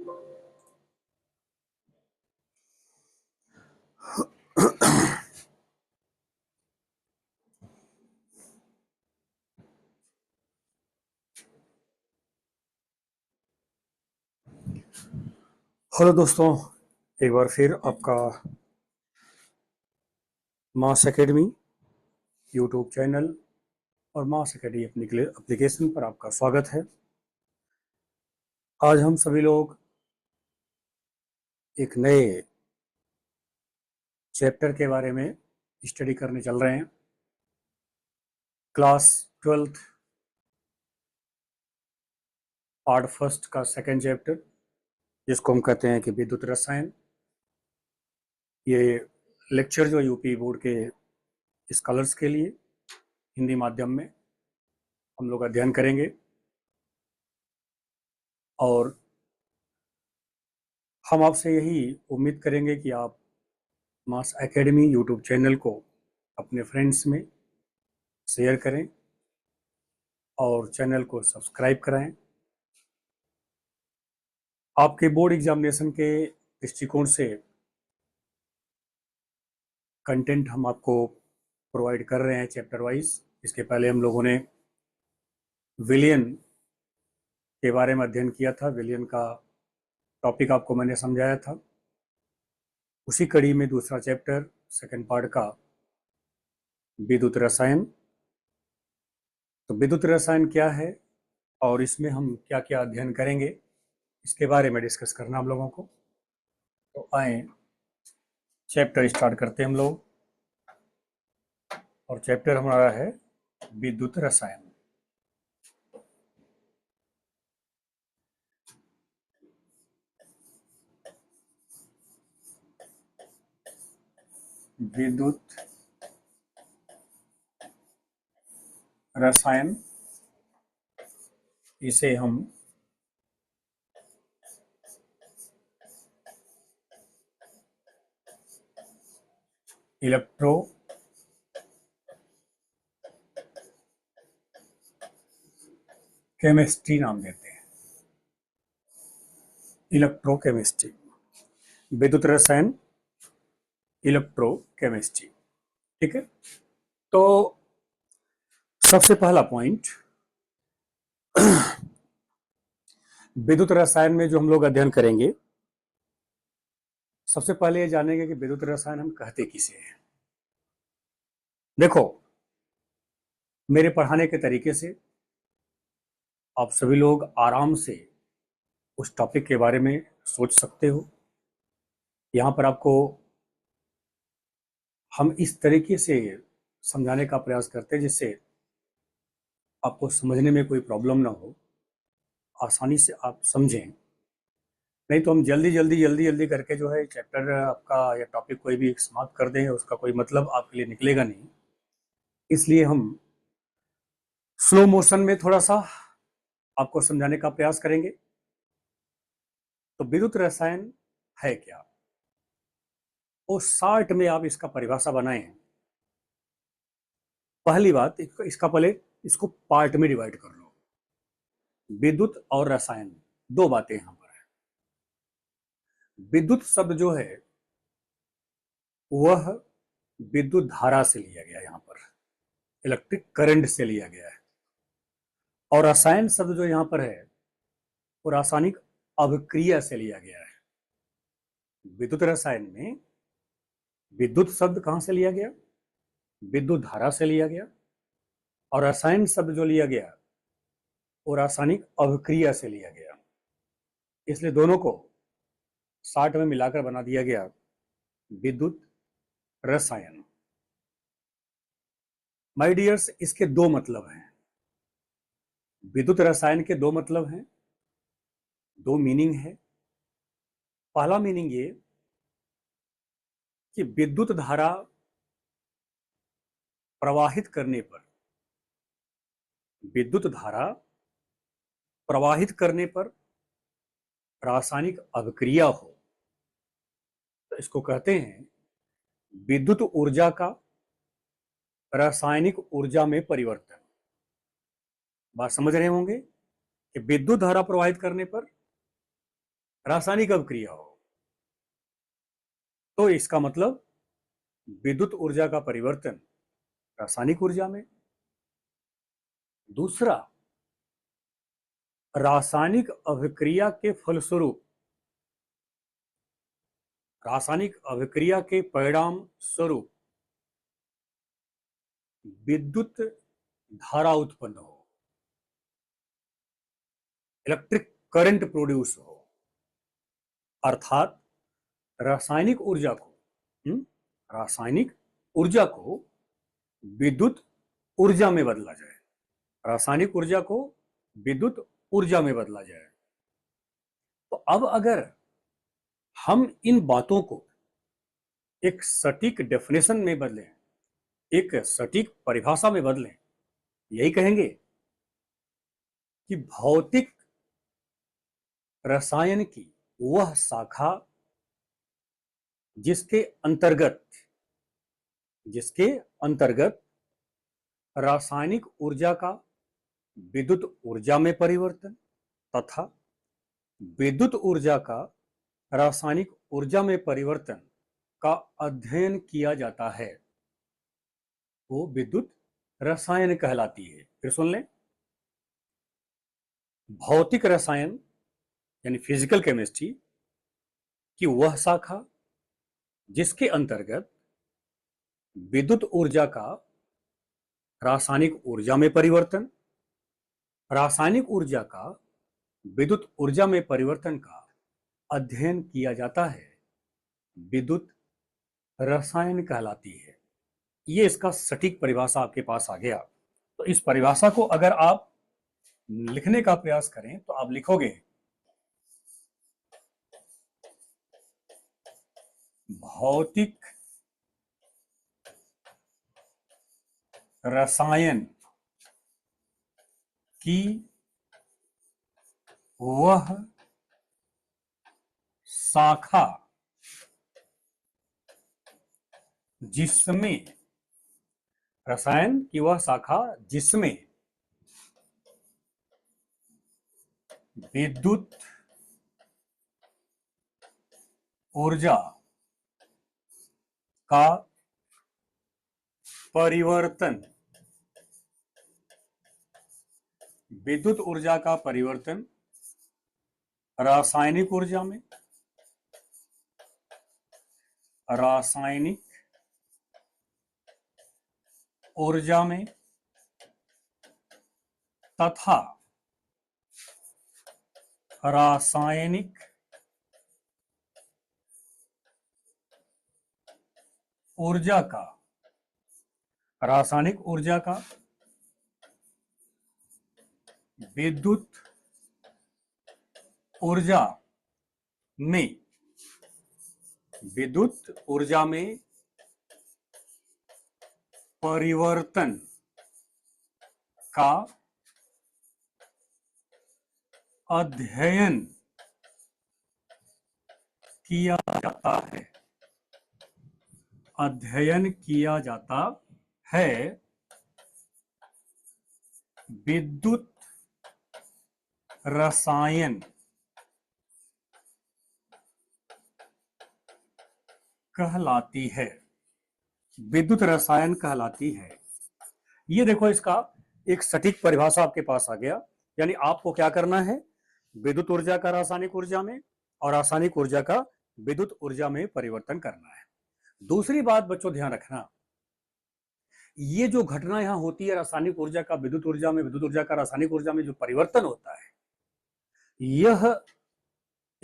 Hello दोस्तों, एक बार फिर आपका मास एकेडमी यूट्यूब चैनल और मास एकेडमी एप्लीकेशन पर आपका स्वागत है। आज हम सभी लोग एक नए चैप्टर के बारे में स्टडी करने चल रहे हैं। क्लास 12th पार्ट फर्स्ट का सेकंड चैप्टर, जिसको हम कहते हैं कि विद्युत रसायन। ये लेक्चर जो यूपी बोर्ड के स्कॉलर्स के लिए हिंदी माध्यम में हम लोग अध्ययन करेंगे और हम आपसे यही उम्मीद करेंगे कि आप मास एकेडमी यूट्यूब चैनल को अपने फ्रेंड्स में शेयर करें और चैनल को सब्सक्राइब कराएं। आपके बोर्ड एग्जामिनेशन के दृष्टिकोण से कंटेंट हम आपको प्रोवाइड कर रहे हैं चैप्टर वाइज। इसके पहले हम लोगों ने विलियन के बारे में अध्ययन किया था। विलियन का टॉपिक आपको मैंने समझाया था। उसी कड़ी में दूसरा चैप्टर सेकंड पार्ट का विद्युत रसायन। तो विद्युत रसायन क्या है और इसमें हम क्या क्या अध्ययन करेंगे, इसके बारे में डिस्कस करना हम लोगों को। तो आए चैप्टर स्टार्ट करते हैं हम लोग। और चैप्टर हमारा है विद्युत रसायन। विद्युत रसायन, इसे हम इलेक्ट्रो केमिस्ट्री नाम देते हैं। इलेक्ट्रोकेमिस्ट्री, विद्युत रसायन, इलेक्ट्रोकेमिस्ट्री। ठीक है। तो सबसे पहला पॉइंट, विद्युत रसायन में जो हम लोग अध्ययन करेंगे, सबसे पहले ये जानेंगे कि विद्युत रसायन हम कहते किसे हैं। देखो, मेरे पढ़ाने के तरीके से आप सभी लोग आराम से उस टॉपिक के बारे में सोच सकते हो। यहाँ पर आपको हम इस तरीके से समझाने का प्रयास करते हैं जिससे आपको समझने में कोई प्रॉब्लम ना हो, आसानी से आप समझें। नहीं तो हम जल्दी जल्दी जल्दी जल्दी करके जो है चैप्टर आपका या टॉपिक कोई भी समाप्त कर दें, उसका कोई मतलब आपके लिए निकलेगा नहीं। इसलिए हम स्लो मोशन में थोड़ा सा आपको समझाने का प्रयास करेंगे। तो विद्युत रसायन है क्या, वो शॉर्ट में आप इसका परिभाषा बनाएं। पहली बात, इसका पहले इसको पार्ट में डिवाइड कर लो। विद्युत और रसायन, दो बातें यहां पर है। विद्युत शब्द जो है वह विद्युत धारा से लिया गया, यहां पर इलेक्ट्रिक करंट से लिया गया है। और रसायन शब्द जो यहां पर है वो रासायनिक अभिक्रिया से लिया गया है। विद्युत रसायन में विद्युत शब्द कहां से लिया गया, विद्युत धारा से लिया गया। और रसायन शब्द जो लिया गया वो रासायनिक अभिक्रिया से लिया गया। इसलिए दोनों को 60 में मिलाकर बना दिया गया विद्युत रसायन। माय डियर्स, इसके दो मतलब हैं। विद्युत रसायन के दो मतलब हैं, दो मीनिंग है। पहला मीनिंग ये कि विद्युत धारा प्रवाहित करने पर, विद्युत धारा प्रवाहित करने पर रासायनिक अभिक्रिया हो, तो इसको कहते हैं विद्युत ऊर्जा का रासायनिक ऊर्जा में परिवर्तन। बात समझ रहे होंगे कि विद्युत धारा प्रवाहित करने पर रासायनिक अभिक्रिया हो, तो इसका मतलब विद्युत ऊर्जा का परिवर्तन रासायनिक ऊर्जा में। दूसरा, रासायनिक अभिक्रिया के फलस्वरूप, रासायनिक अभिक्रिया के परिणाम स्वरूप विद्युत धारा उत्पन्न हो, इलेक्ट्रिक करंट प्रोड्यूस हो, अर्थात रासायनिक ऊर्जा को रासायनिक ऊर्जा को विद्युत ऊर्जा में बदला जाए, रासायनिक ऊर्जा को विद्युत ऊर्जा में बदला जाए। तो अब अगर हम इन बातों को एक सटीक डेफिनेशन में बदलें, एक सटीक परिभाषा में बदलें, यही कहेंगे कि भौतिक रसायन की वह शाखा जिसके अंतर्गत रासायनिक ऊर्जा का विद्युत ऊर्जा में परिवर्तन तथा विद्युत ऊर्जा का रासायनिक ऊर्जा में परिवर्तन का अध्ययन किया जाता है, वो विद्युत रसायन कहलाती है। फिर सुन लें, भौतिक रसायन यानी फिजिकल केमिस्ट्री की वह शाखा जिसके अंतर्गत विद्युत ऊर्जा का रासायनिक ऊर्जा में परिवर्तन, रासायनिक ऊर्जा का विद्युत ऊर्जा में परिवर्तन का अध्ययन किया जाता है, विद्युत रसायन कहलाती है। ये इसका सटीक परिभाषा आपके पास आ गया। तो इस परिभाषा को अगर आप लिखने का प्रयास करें तो आप लिखोगे भौतिक रसायन की वह शाखा जिसमें रसायन की वह शाखा जिसमें विद्युत ऊर्जा का परिवर्तन, विद्युत ऊर्जा का परिवर्तन रासायनिक ऊर्जा में, रासायनिक ऊर्जा में तथा रासायनिक ऊर्जा का, रासायनिक ऊर्जा का विद्युत ऊर्जा में, विद्युत ऊर्जा में परिवर्तन का अध्ययन किया जाता है, अध्ययन किया जाता है, विद्युत रसायन कहलाती है, विद्युत रसायन कहलाती है। ये देखो, इसका एक सटीक परिभाषा आपके पास आ गया। यानी आपको क्या करना है, विद्युत ऊर्जा का रासायनिक ऊर्जा में और रासायनिक ऊर्जा का विद्युत ऊर्जा में परिवर्तन करना है। दूसरी बात बच्चों ध्यान रखना, ये जो घटना यहां होती है, रासायनिक ऊर्जा का विद्युत ऊर्जा में, विद्युत ऊर्जा का रासायनिक ऊर्जा में जो परिवर्तन होता है, यह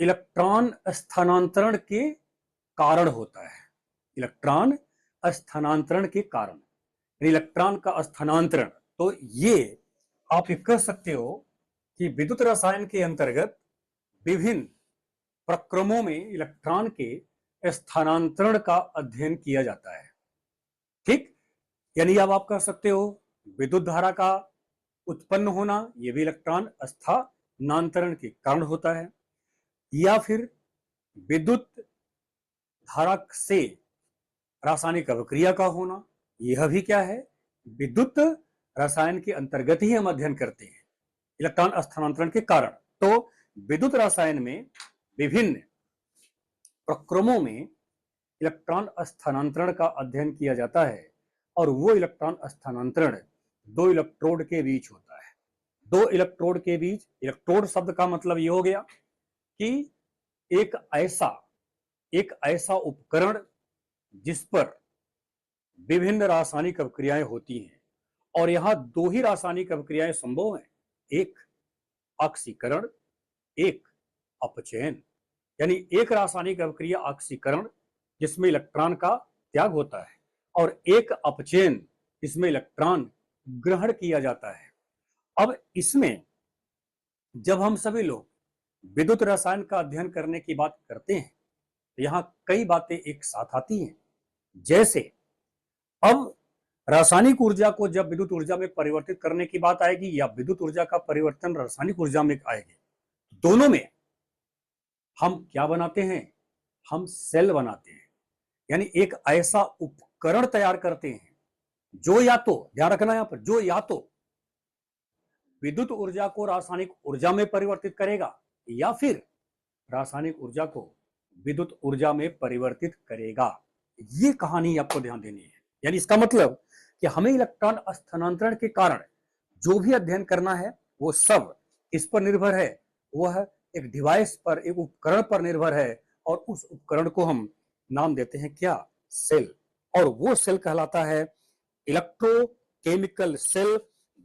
इलेक्ट्रॉन स्थानांतरण के कारण होता है, इलेक्ट्रॉन स्थानांतरण के कारण, इलेक्ट्रॉन का स्थानांतरण। तो ये आप ये कह सकते हो कि विद्युत रसायन के अंतर्गत विभिन्न प्रक्रमों में इलेक्ट्रॉन के स्थानांतरण का अध्ययन किया जाता है। ठीक, यानी अब आप कह सकते हो विद्युत धारा का उत्पन्न होना, यह भी इलेक्ट्रॉन स्थानांतरण के कारण होता है, या फिर विद्युत धारा से रासायनिक अभिक्रिया का होना, यह भी क्या है, विद्युत रसायन के अंतर्गत ही हम अध्ययन करते हैं, इलेक्ट्रॉन स्थानांतरण के कारण। तो विद्युत रसायन में विभिन्न प्रक्रमों में इलेक्ट्रॉन स्थानांतरण का अध्ययन किया जाता है और वो इलेक्ट्रॉन स्थानांतरण दो इलेक्ट्रोड के बीच होता है। दो इलेक्ट्रोड के बीच, इलेक्ट्रोड शब्द का मतलब ये हो गया कि एक ऐसा उपकरण जिस पर विभिन्न रासायनिक अभिक्रियाएं होती हैं और यहां दो ही रासायनिक अभिक्रियाएं संभव हैं, एक ऑक्सीकरण, एक अपचयन। यानी एक रासायनिक अभिक्रिया ऑक्सीकरण जिसमें इलेक्ट्रॉन का त्याग होता है और एक अपचयन जिसमें इलेक्ट्रॉन ग्रहण किया जाता है। अब इसमें जब हम सभी लोग विद्युत रसायन का अध्ययन करने की बात करते हैं तो यहां कई बातें एक साथ आती हैं। जैसे अब रासायनिक ऊर्जा को जब विद्युत ऊर्जा में परिवर्तित करने की बात आएगी या विद्युत ऊर्जा का परिवर्तन रासायनिक ऊर्जा में आएगी, दोनों में हम क्या बनाते हैं? हम सेल बनाते हैं। यानी एक ऐसा उपकरण तैयार करते हैं जो या तो, ध्यान रखना यहां पर, जो या तो विद्युत ऊर्जा को रासायनिक ऊर्जा में परिवर्तित करेगा या फिर रासायनिक ऊर्जा को विद्युत ऊर्जा में परिवर्तित करेगा। ये कहानी आपको ध्यान देनी है। यानी इसका मतलब कि हमें इलेक्ट्रॉन स्थानांतरण के कारण जो भी अध्ययन करना है वो सब इस पर निर्भर है, वह एक डिवाइस पर, एक उपकरण पर निर्भर है और उस उपकरण को हम नाम देते हैं क्या? सेल। और वो सेल कहलाता है इलेक्ट्रोकेमिकल सेल।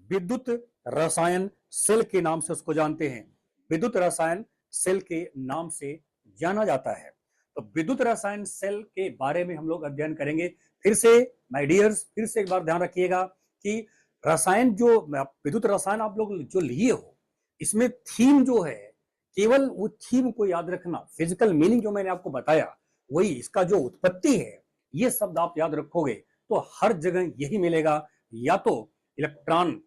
विद्युत रसायन सेल के नाम से उसको जानते हैं, विद्युत रसायन सेल के नाम से जाना जाता है। तो विद्युत रसायन सेल के बारे में हम लोग अध्ययन करेंगे। फिर से माय डियर्स, फिर से एक बार ध्यान रखिएगा कि रसायन जो विद्युत रसायन आप लोग जो लिए हो, इसमें थीम जो है, केवल वो थीम को याद रखना, फिजिकल मीनिंग जो मैंने आपको बताया वही, इसका जो उत्पत्ति है, ये शब्द आप याद रखोगे तो हर जगह यही मिलेगा। या तो इलेक्ट्रॉन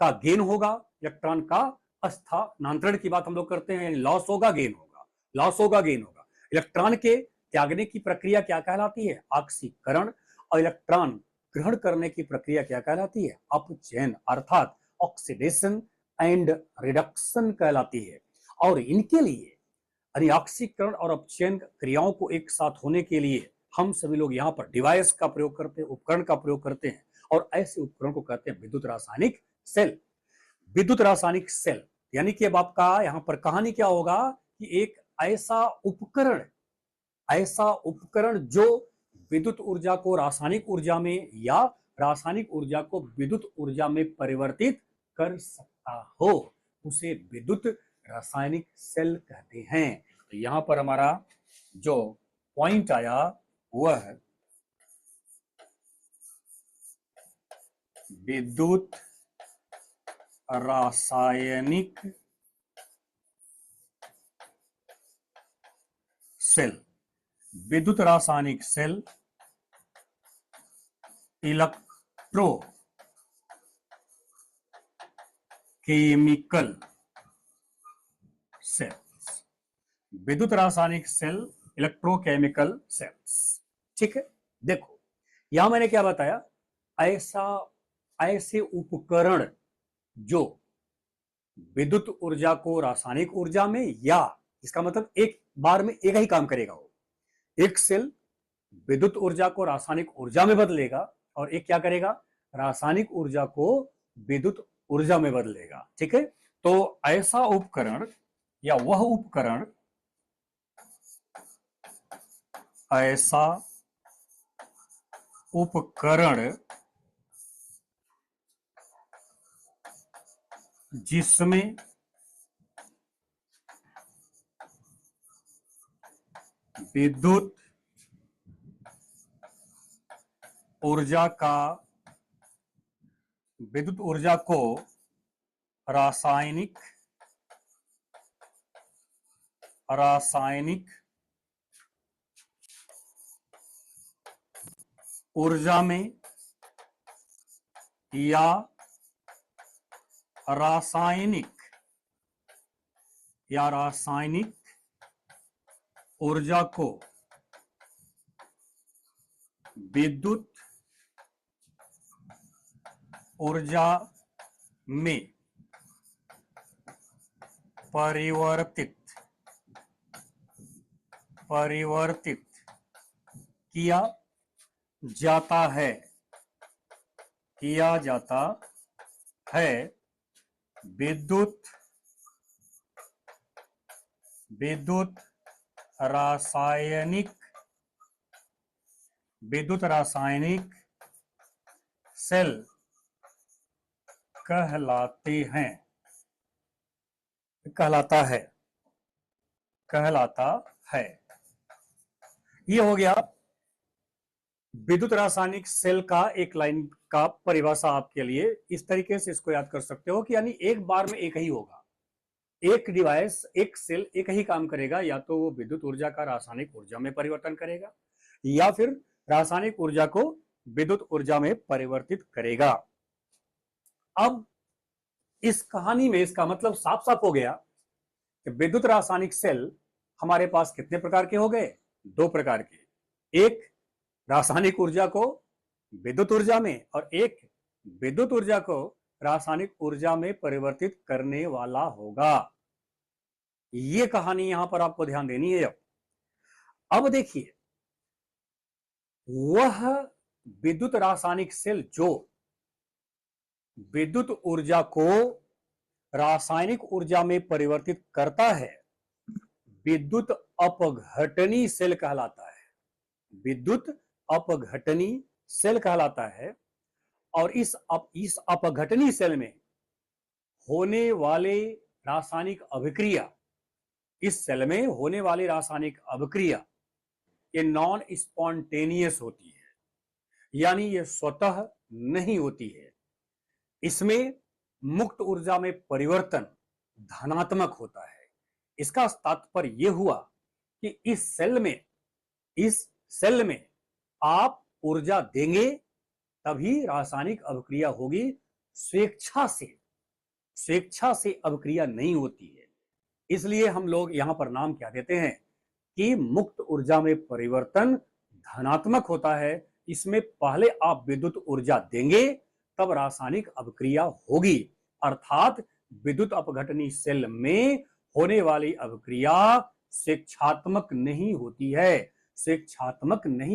का गेन होगा, इलेक्ट्रॉन का स्थानांतरण की बात हम लोग करते हैं, यानी लॉस होगा गेन होगा, लॉस होगा गेन होगा। इलेक्ट्रॉन के त्यागने की प्रक्रिया क्या कहलाती है? ऑक्सीकरण। और इलेक्ट्रॉन ग्रहण करने की प्रक्रिया क्या कहलाती है? अपचयन, अर्थात ऑक्सीडेशन एंड रिडक्शन कहलाती है। और इनके लिए, यानी ऑक्सीकरण और अपचयन क्रियाओं को एक साथ होने के लिए हम सभी लोग यहाँ पर डिवाइस का प्रयोग करते हैं, उपकरण का प्रयोग करते हैं और ऐसे उपकरण को कहते हैं विद्युत रासायनिक सेल। विद्युत रासायनिक सेल यानी कि अब आपका यहाँ पर कहानी क्या होगा कि एक ऐसा उपकरण जो विद्युत ऊर्जा को रासायनिक ऊर्जा में या रासायनिक ऊर्जा को विद्युत ऊर्जा में परिवर्तित कर सकता हो, उसे विद्युत रासायनिक सेल कहते हैं। तो यहां पर हमारा जो पॉइंट आया वह है विद्युत रासायनिक सेल। विद्युत रासायनिक सेल इलेक्ट्रो केमिकल सेल्स। विद्युत रासायनिक सेल इलेक्ट्रोकेमिकल सेल्स। ठीक है, देखो यहां मैंने क्या बताया, ऐसे उपकरण जो विद्युत ऊर्जा को रासायनिक ऊर्जा में, या इसका मतलब एक बार में एक ही काम करेगा वो, एक सेल विद्युत ऊर्जा को रासायनिक ऊर्जा में बदलेगा और एक क्या करेगा? रासायनिक ऊर्जा को विद्युत ऊर्जा में बदलेगा। ठीक है, तो ऐसा उपकरण या वह उपकरण, ऐसा उपकरण जिसमें विद्युत ऊर्जा को रासायनिक ऊर्जा में या रासायनिक ऊर्जा को विद्युत ऊर्जा में परिवर्तित किया जाता है विद्युत रासायनिक सेल कहलाता है। ये हो गया विद्युत रासायनिक सेल का एक लाइन का परिभाषा आपके लिए। इस तरीके से इसको याद कर सकते हो कि यानी एक बार में एक ही होगा, एक डिवाइस, एक सेल एक ही काम करेगा, या तो वो विद्युत ऊर्जा का रासायनिक ऊर्जा में परिवर्तन करेगा या फिर रासायनिक ऊर्जा को विद्युत ऊर्जा में परिवर्तित करेगा। अब इस कहानी में इसका मतलब साफ साफ हो गया कि विद्युत रासायनिक सेल हमारे पास कितने प्रकार के हो गए? 2 प्रकार के। एक रासायनिक ऊर्जा को विद्युत ऊर्जा में और एक विद्युत ऊर्जा को रासायनिक ऊर्जा में परिवर्तित करने वाला होगा। यह कहानी यहां पर आपको ध्यान देनी है। अब देखिए, वह विद्युत रासायनिक सेल जो विद्युत ऊर्जा को रासायनिक ऊर्जा में परिवर्तित करता है, विद्युत अपघटनी सेल कहलाता है। विद्युत अपघटनी सेल कहलाता है। और इस अपघटनी सेल में होने वाले रासायनिक अभिक्रिया, इस सेल में होने वाली रासायनिक अभिक्रिया ये नॉन स्पॉन्टेनियस होती है, यानी ये स्वतः नहीं होती है। इसमें मुक्त ऊर्जा में परिवर्तन धनात्मक होता है। इसका तात्पर्य यह हुआ कि इस सेल में आप ऊर्जा देंगे तभी रासायनिक अभिक्रिया होगी, स्वेच्छा से अभिक्रिया नहीं होती है। इसलिए हम लोग यहां पर नाम क्या देते हैं कि मुक्त ऊर्जा में परिवर्तन धनात्मक होता है। इसमें पहले आप विद्युत ऊर्जा देंगे तब रासायनिक अभिक्रिया होगी, अर्थात विद्युत अपघटनी सेल में होने वाली अभिक्रिया स्वेच्छात्मक नहीं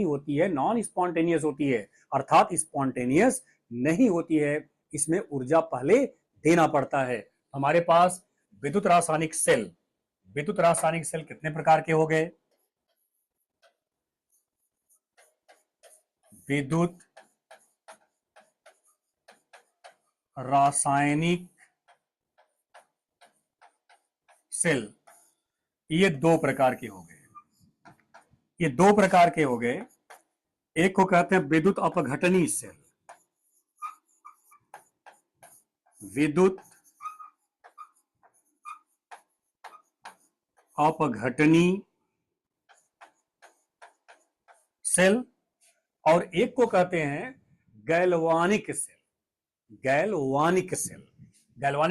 होती है, नॉन स्पॉन्टेनियस होती है, अर्थात स्पॉन्टेनियस नहीं होती है। इसमें ऊर्जा पहले देना पड़ता है। हमारे पास विद्युत रासायनिक सेल कितने प्रकार के हो गए? विद्युत रासायनिक सेल ये 2 प्रकार के हो गए। एक को कहते हैं विद्युत अपघटनी सेल। विद्युत अपघटनी सेल। और एक को कहते हैं गैल्वानिक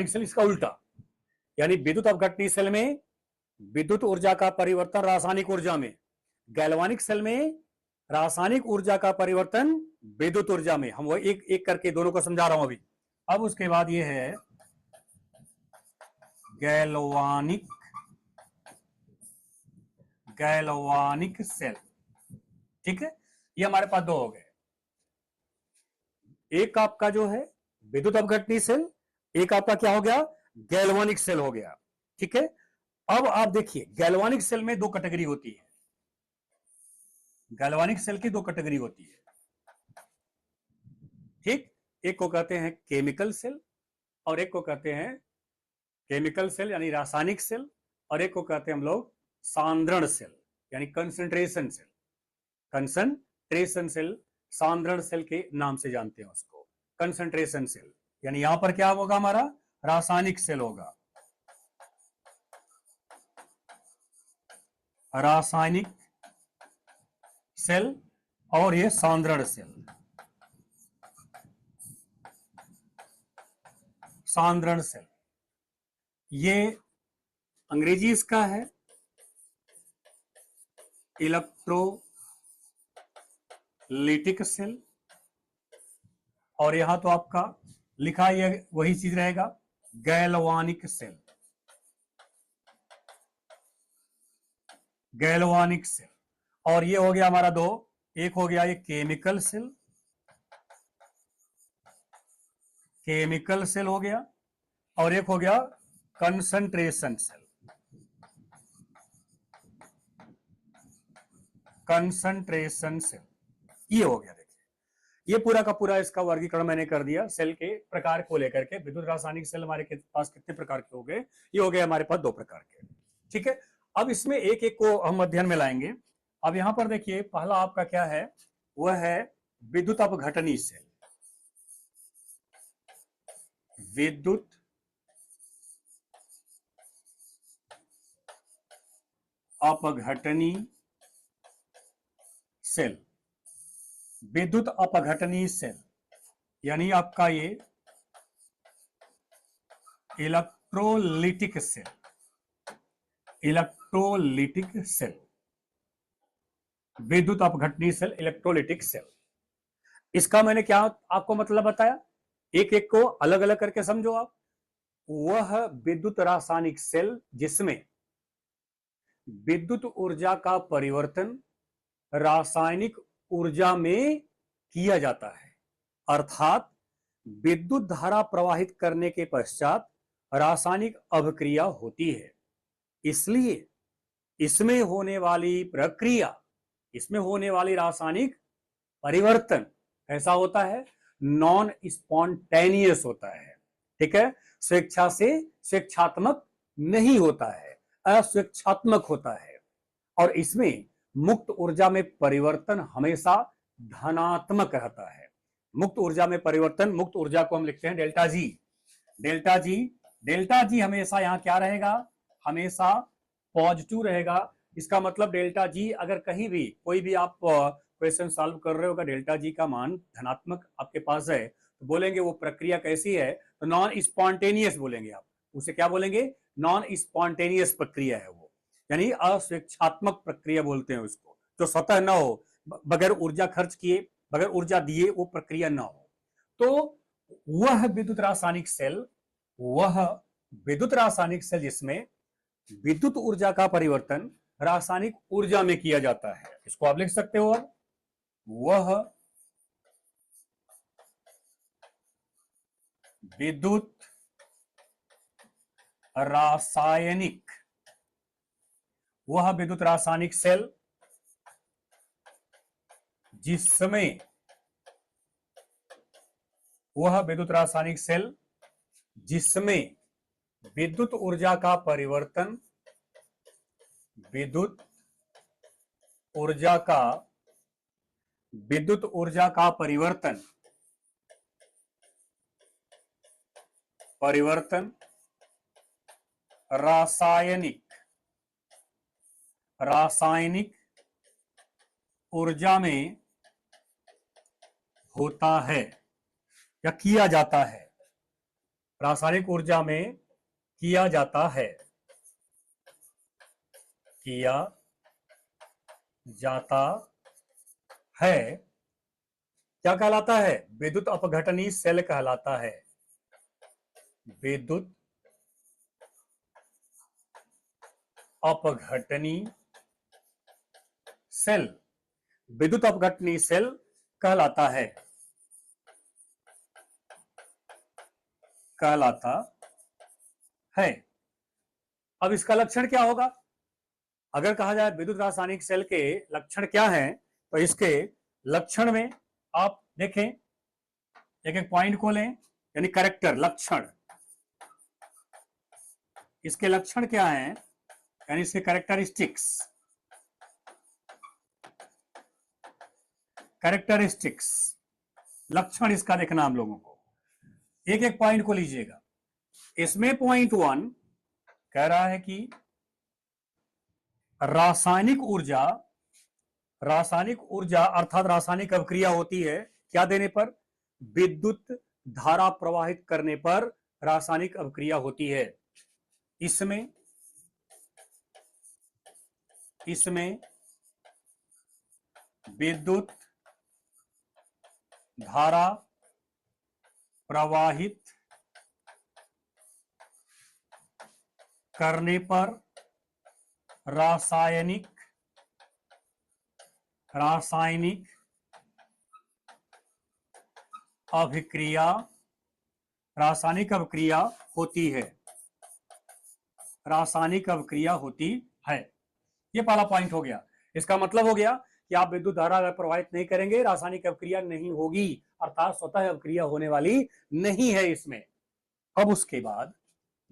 सेल इसका उल्टा, यानी विद्युत अपघटनी सेल में विद्युत ऊर्जा का परिवर्तन रासायनिक ऊर्जा में, गैल्वानिक सेल में रासायनिक ऊर्जा का परिवर्तन विद्युत ऊर्जा में। हम वो एक एक करके दोनों को समझा रहा हूं अभी। अब उसके बाद ये है गैल्वानिक सेल। ठीक है, ये हमारे पास 2 हो गए। एक आपका जो है विद्युत अपघटनी सेल, एक आपका क्या हो गया? गैल्वानिक सेल हो गया। ठीक है, अब आप देखिए गैल्वानिक सेल में 2 कैटेगरी होती है। गैल्वानिक सेल की 2 कैटेगरी होती है। ठीक, एक को कहते हैं केमिकल सेल और एक को कहते हैं केमिकल सेल यानी रासायनिक सेल, और एक को कहते हैं हम लोग सांद्रण सेल यानी कंसंट्रेशन सेल। सांद्रण सेल के नाम से जानते हैं उसको, कंसंट्रेशन सेल। यानी यहां पर क्या होगा? हमारा रासायनिक सेल होगा, रासायनिक सेल, और ये सांद्रण सेल। ये अंग्रेजी इसका है इलेक्ट्रोलिटिक सेल, और यहां तो आपका लिखा ये वही चीज रहेगा, गैल्वानिक सेल। Galvanic cell. और ये हो गया हमारा दो, एक हो गया ये केमिकल सेल, केमिकल सेल हो गया, और एक हो गया कंसंट्रेशन सेल, कंसंट्रेशन सेल। ये हो गया। देखिए ये पूरा का पूरा इसका वर्गीकरण मैंने कर दिया सेल के प्रकार को लेकर के। विद्युत रासायनिक सेल हमारे पास कितने प्रकार के हो गए? ये हो गए हमारे पास दो प्रकार के। ठीक है, अब इसमें एक एक को हम अध्ययन में लाएंगे। अब यहां पर देखिए पहला आपका क्या है, वह है विद्युत अपघटनी सेल। विद्युत अपघटनी सेल, विद्युत अपघटनी सेल यानी आपका ये इलेक्ट्रोलिटिक सेल, इलेक्ट्रोलिटिक सेल, विद्युत अपघटनी सेल, इलेक्ट्रोलिटिक सेल। इसका मैंने क्या आपको मतलब बताया, एक एक को अलग अलग करके समझो आप। वह विद्युत रासायनिक सेल जिसमें विद्युत ऊर्जा का परिवर्तन रासायनिक ऊर्जा में किया जाता है, अर्थात विद्युत धारा प्रवाहित करने के पश्चात रासायनिक अभिक्रिया होती है। इसलिए इसमें होने वाली प्रक्रिया, इसमें होने वाली रासायनिक परिवर्तन ऐसा होता है, नॉन स्पॉन्टेनियस होता है। ठीक है, स्वेच्छा से स्वेच्छात्मक नहीं होता है, अस्वेच्छात्मक होता है। और इसमें मुक्त ऊर्जा में परिवर्तन हमेशा धनात्मक रहता है। मुक्त ऊर्जा में परिवर्तन, मुक्त ऊर्जा को हम लिखते हैं delta G. Delta G, delta G हमेशा यहां क्या रहेगा, हमेशा पॉजिटिव रहेगा। इसका मतलब डेल्टा जी अगर कहीं भी कोई भी आप क्वेश्चन सॉल्व कर रहे हो, अगर डेल्टा जी का मान धनात्मक आपके पास है तो बोलेंगे वो प्रक्रिया कैसी है, तो नॉन स्पॉन्टेनियस बोलेंगे आप उसे। क्या बोलेंगे? नॉन स्पॉन्टेनियस प्रक्रिया है वो, यानी अस्वेच्छात्मक प्रक्रिया बोलते हैं उसको, जो स्वतः न हो, बगैर ऊर्जा खर्च किए, बगैर ऊर्जा दिए वो प्रक्रिया न हो। तो वह विद्युत रासायनिक सेल, वह विद्युत रासायनिक सेल जिसमें विद्युत ऊर्जा का परिवर्तन रासायनिक ऊर्जा में किया जाता है, इसको आप लिख सकते हो। अब वह विद्युत रासायनिक, वह विद्युत रासायनिक सेल जिसमें, वह विद्युत रासायनिक सेल जिसमें विद्युत ऊर्जा का परिवर्तन, विद्युत ऊर्जा का, विद्युत ऊर्जा का परिवर्तन, परिवर्तन रासायनिक, रासायनिक ऊर्जा में होता है या किया जाता है, रासायनिक ऊर्जा में किया जाता है, किया जाता है, क्या कहलाता है? विद्युत अपघटनी सेल कहलाता है। विद्युत अपघटनी सेल, विद्युत अपघटनी सेल कहलाता है, कहलाता है। अब इसका लक्षण क्या होगा? अगर कहा जाए विद्युत रासायनिक सेल के लक्षण क्या हैं, तो इसके लक्षण में आप देखें, एक एक पॉइंट को लें, यानी कैरेक्टर, लक्षण। इसके लक्षण क्या हैं, यानी इसके कैरेक्टरिस्टिक्स, कैरेक्टरिस्टिक्स, लक्षण इसका देखना हम लोगों को। एक एक पॉइंट को लीजिएगा। इसमें पॉइंट 1 कह रहा है कि रासायनिक ऊर्जा, रासायनिक ऊर्जा अर्थात रासायनिक अभिक्रिया होती है क्या देने पर? विद्युत धारा प्रवाहित करने पर रासायनिक अभिक्रिया होती है। इसमें, इसमें विद्युत धारा प्रवाहित करने पर रासायनिक रासायनिक अभिक्रिया, रासायनिक अभिक्रिया होती है, रासायनिक अभिक्रिया होती है। ये पहला पॉइंट हो गया। इसका मतलब हो गया कि आप विद्युत धारा प्रवाहित नहीं करेंगे, रासायनिक अभिक्रिया नहीं होगी, अर्थात स्वतः अभिक्रिया होने वाली नहीं है इसमें। अब उसके बाद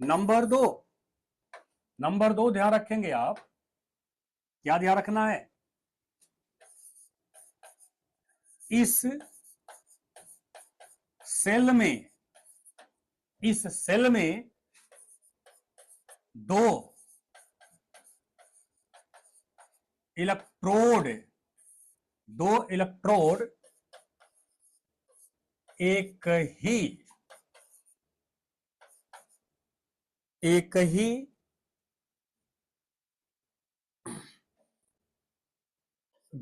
नंबर दो ध्यान रखेंगे आप, क्या ध्यान रखना है? इस सेल में दो इलेक्ट्रोड एक ही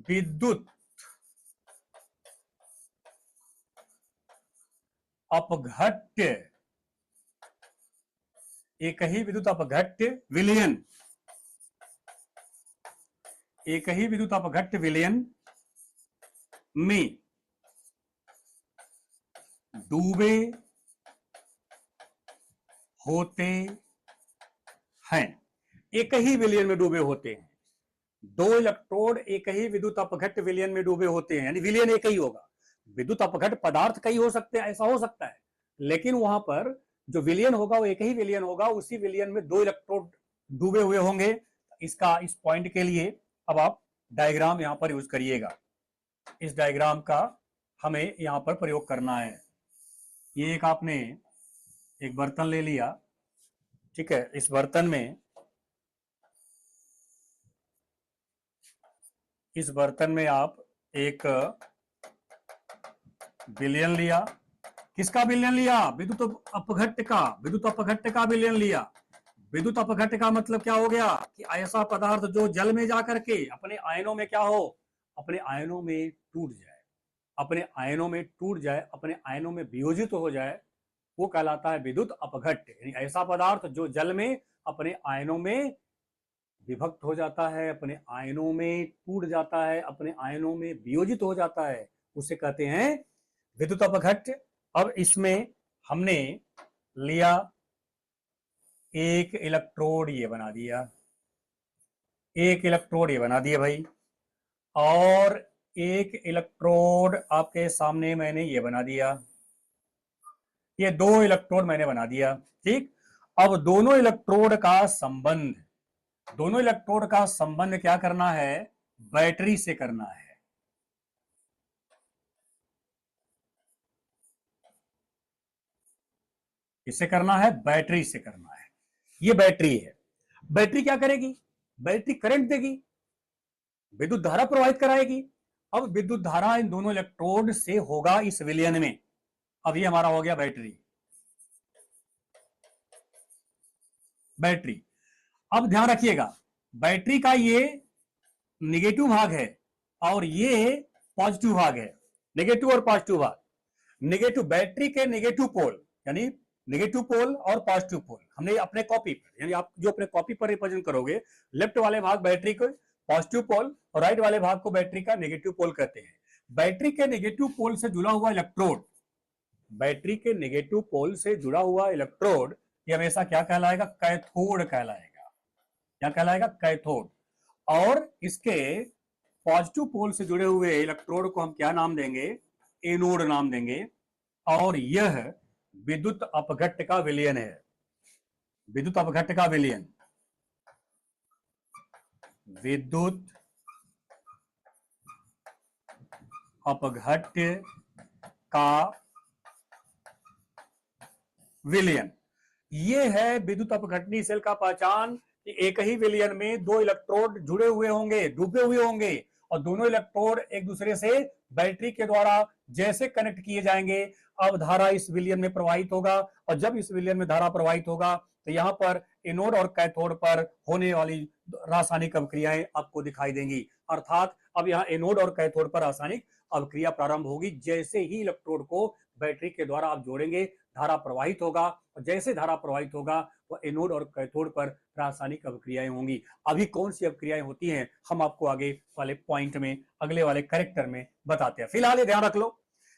विद्युत अपघट्य, एक ही विद्युत अपघट्य विलयन, एक ही विद्युत अपघट्य विलयन में डूबे होते हैं, एक ही विलयन में डूबे होते हैं। दो इलेक्ट्रोड एक ही विद्युत अपघट्य विलयन में डूबे होते हैं, यानी विलयन एक ही होगा। विद्युत अपघट्य पदार्थ कई हो सकते हैं, ऐसा हो सकता है, लेकिन वहां पर जो विलयन होगा वो एक ही विलयन होगा, उसी विलयन में दो इलेक्ट्रोड डूबे हुए होंगे। इसका, इस पॉइंट के लिए अब आप डायग्राम यहां पर यूज करिएगा। इस डायग्राम का हमें यहां पर प्रयोग करना है। ये एक आपने एक बर्तन ले लिया, ठीक है। इस बर्तन में आप एक विलयन लिया। किसका विलयन लिया? विद्युत अपघट्य का विलयन लिया। विद्युत अपघट्य का मतलब क्या हो गया कि ऐसा पदार्थ जो जल में जाकर के अपने आयनों में क्या हो, अपने आयनों में टूट जाए, अपने आयनों में वियोजित हो जाए, वो कहलाता है विद्युत अपघट्य। यानी ऐसा पदार्थ जो जल में अपने आयनों में विभक्त हो जाता है, अपने आयनों में टूट जाता है, अपने आयनों में वियोजित हो जाता है, उसे कहते हैं विद्युत अपघट्य। अब इसमें हमने लिया एक इलेक्ट्रोड, ये बना दिया, भाई, और एक इलेक्ट्रोड आपके सामने मैंने ये बना दिया, ये दो इलेक्ट्रोड मैंने बना दिया, ठीक। अब दोनों इलेक्ट्रोड का संबंध क्या करना है? बैटरी से करना है। इससे करना है, बैटरी से करना है। ये बैटरी है। बैटरी क्या करेगी? बैटरी करंट देगी, विद्युत धारा प्रवाहित कराएगी। अब विद्युत धारा इन दोनों इलेक्ट्रोड से होगा इस विलयन में। अब ये हमारा हो गया बैटरी। अब ध्यान रखिएगा, बैटरी का ये निगेटिव भाग है और ये पॉजिटिव भाग है, नेगेटिव और पॉजिटिव भाग। नेगेटिव, बैटरी के नेगेटिव पोल, यानी नेगेटिव पोल और पॉजिटिव पोल हमने अपने कॉपी पर, यानी आप जो अपने कॉपी पर रिप्रेजेंट करोगे, लेफ्ट वाले भाग बैटरी को पॉजिटिव पोल और राइट वाले भाग को बैटरी का नेगेटिव पोल कहते हैं। बैटरी के नेगेटिव पोल से जुड़ा हुआ इलेक्ट्रोड, ये हमेशा क्या कहलाएगा? कैथोड कहलाएगा। क्या कहलाएगा? कैथोड। और इसके पॉजिटिव पोल से जुड़े हुए इलेक्ट्रोड को हम क्या नाम देंगे? एनोड नाम देंगे। और यह विद्युत अपघट्य का विलयन है, विद्युत अपघट्य का विलयन, विद्युत अपघट्य का विलयन। ये है विद्युत अपघटनी सेल का पहचान, कि एक ही विलयन में दो इलेक्ट्रोड जुड़े हुए होंगे, डूबे हुए होंगे, और दोनों इलेक्ट्रोड एक दूसरे से बैटरी के द्वारा जैसे कनेक्ट किए जाएंगे, अब धारा इस विलयन में प्रवाहित होगा। और जब इस विलयन में धारा प्रवाहित होगा तो यहां पर एनोड और कैथोड पर होने वाली रासायनिक अभिक्रियाएं आपको दिखाई देंगी। अर्थात अब यहाँ एनोड और कैथोड पर रासायनिक अभिक्रिया प्रारंभ होगी जैसे ही इलेक्ट्रोड को बैटरी के द्वारा आप जोड़ेंगे, धारा प्रवाहित होगा और जैसे धारा प्रवाहित होगा वो एनोड और कैथोड पर रासायनिक अभिक्रियाएं होंगी। अभी कौन सी अभिक्रियाएं होती हैं हम आपको आगे वाले पॉइंट में, अगले वाले कैरेक्टर में बताते हैं। फिलहाल ये ध्यान रख लो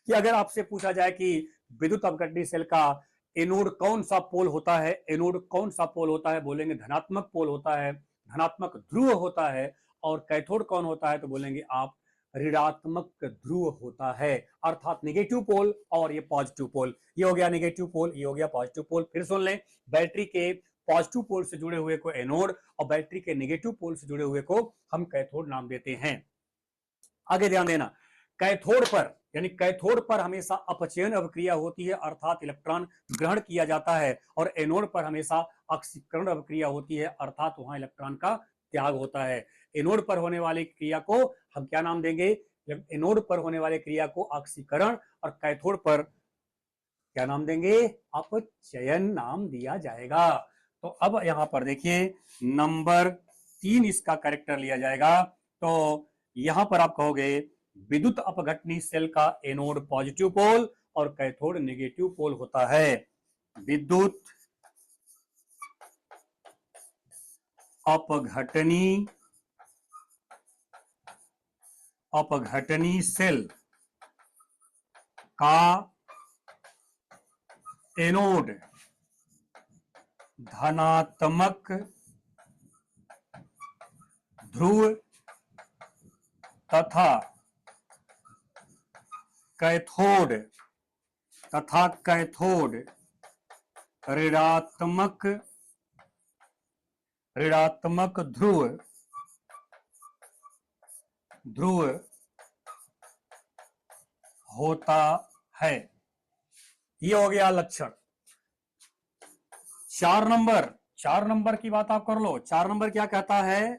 कि अगर आपसे पूछा जाए कि विद्युत अपघटनी सेल का एनोड कौन सा पोल होता है, एनोड कौन सा पोल होता है, बोलेंगे धनात्मक पोल होता है, धनात्मक ध्रुव होता है। और कैथोड कौन होता है तो बोलेंगे आप ऋणात्मक ध्रुव होता है, अर्थात नेगेटिव पोल और ये पॉजिटिव पोल। ये हो गया नेगेटिव पोल, ये हो गया पॉजिटिव पोल। फिर सुन लें, बैटरी के पॉजिटिव पोल से जुड़े हुए को एनोड और बैटरी के नेगेटिव पोल से जुड़े हुए को हम कैथोड नाम देते हैं। आगे ध्यान देना, कैथोड पर यानी कैथोड पर हमेशा अपचयन अभिक्रिया होती है, अर्थात इलेक्ट्रॉन ग्रहण किया जाता है, और एनोड पर हमेशा ऑक्सीकरण अभिक्रिया होती है, अर्थात वहां इलेक्ट्रॉन का त्याग होता है। एनोड पर होने वाली क्रिया को हम क्या नाम देंगे, एनोड पर होने वाली क्रिया को ऑक्सीकरण और कैथोड पर क्या नाम देंगे, अपचयन नाम दिया जाएगा। तो अब यहां पर देखिए नंबर 3 इसका कैरेक्टर लिया जाएगा। तो यहां पर आप कहोगे विद्युत अपघटनी सेल का एनोड पॉजिटिव पोल और कैथोड नेगेटिव पोल होता है। विद्युत अपघटनी सेल का एनोड धनात्मक ध्रुव तथा कैथोड ऋणात्मक ध्रुव होता है। ये हो गया लक्षण। 4 नंबर की बात आप कर लो। 4 नंबर क्या कहता है,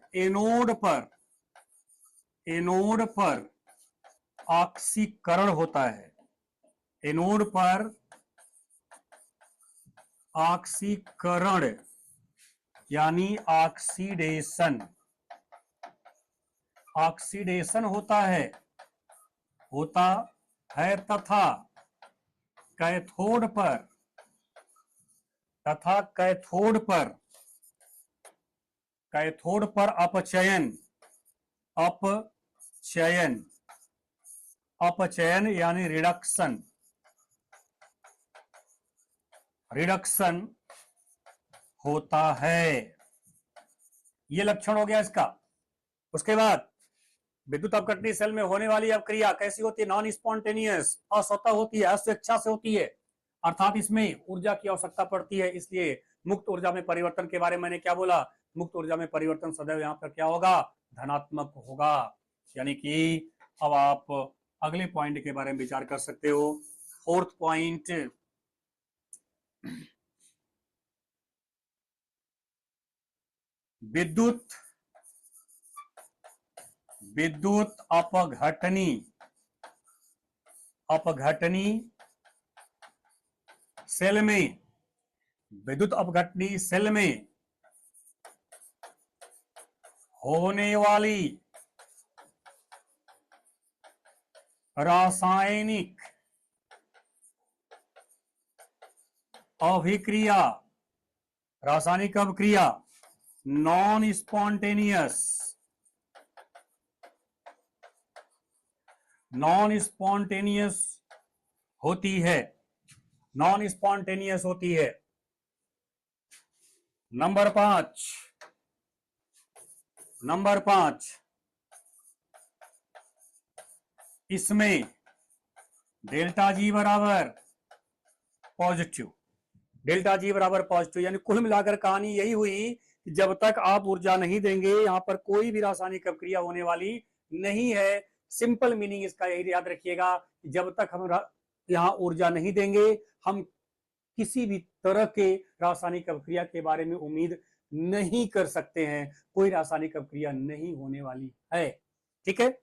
एनोड पर ऑक्सीकरण होता है। एनोड पर ऑक्सीकरण यानी ऑक्सीडेशन होता है तथा कैथोड पर अपचयन यानी रिडक्शन होता है। ये लक्षण हो गया इसका। उसके बाद विद्युत अपघटनी सेल में होने वाली अभिक्रिया कैसी होती है, नॉन स्पॉन्टेनियस, अस्वतः होती है, अस्वेच्छा से होती है, अर्थात इसमें ऊर्जा की आवश्यकता पड़ती है। इसलिए मुक्त ऊर्जा में परिवर्तन के बारे में मैंने क्या बोला, मुक्त ऊर्जा में परिवर्तन सदैव यहां पर क्या होगा, धनात्मक होगा। यानी कि अब आप अगले पॉइंट के बारे में विचार कर सकते हो। 4th पॉइंट, विद्युत अपघटनी सेल में होने वाली रासायनिक अभिक्रिया नॉन स्पॉन्टेनियस होती है। नंबर 5 इसमें डेल्टा जी बराबर पॉजिटिव, यानी कुल मिलाकर कहानी यही हुई कि जब तक आप ऊर्जा नहीं देंगे यहां पर कोई भी रासायनिक अभिक्रिया होने वाली नहीं है। सिंपल मीनिंग इसका यही याद रखिएगा कि जब तक हम यहां ऊर्जा नहीं देंगे हम किसी भी तरह के रासायनिक अभिक्रिया के बारे में उम्मीद नहीं कर सकते हैं, कोई रासायनिक अभिक्रिया नहीं होने वाली है। ठीक है,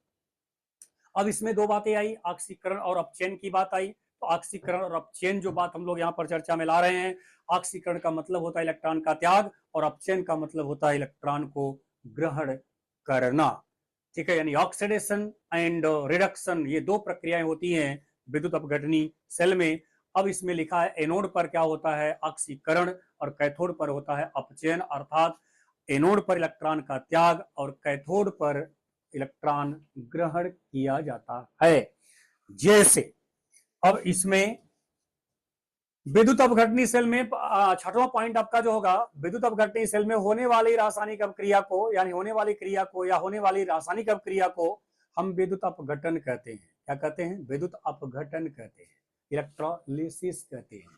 अब इसमें 2 बातें आई, ऑक्सीकरण और अपचयन की बात आई। तो ऑक्सीकरण और अपचयन जो बात हम लोग यहाँ पर चर्चा में ला रहे हैं, ऑक्सीकरण का मतलब होता है इलेक्ट्रॉन का त्याग और अपचयन का मतलब होता है इलेक्ट्रॉन को ग्रहण करना। ठीक है, यानी ऑक्सीडेशन एंड रिडक्शन, ये 2 प्रक्रियाएं होती हैं विद्युत अपघटनी सेल में। अब इसमें लिखा है एनोड पर क्या होता है, ऑक्सीकरण, और कैथोड पर होता है अपचयन, अर्थात एनोड पर इलेक्ट्रॉन का त्याग और कैथोड पर इलेक्ट्रॉन ग्रहण किया जाता है। जैसे अब इसमें विद्युत अपघटनी सेल में छठवां पॉइंट आपका जो होगा, विद्युत अपघटनी सेल में होने वाली रासायनिक अपक्रिया को, यानी होने वाली क्रिया को या होने वाली रासायनिक अपक्रिया को हम विद्युत अपघटन कहते हैं। क्या कहते हैं, विद्युत अपघटन कहते हैं, इलेक्ट्रोलिसिस कहते हैं।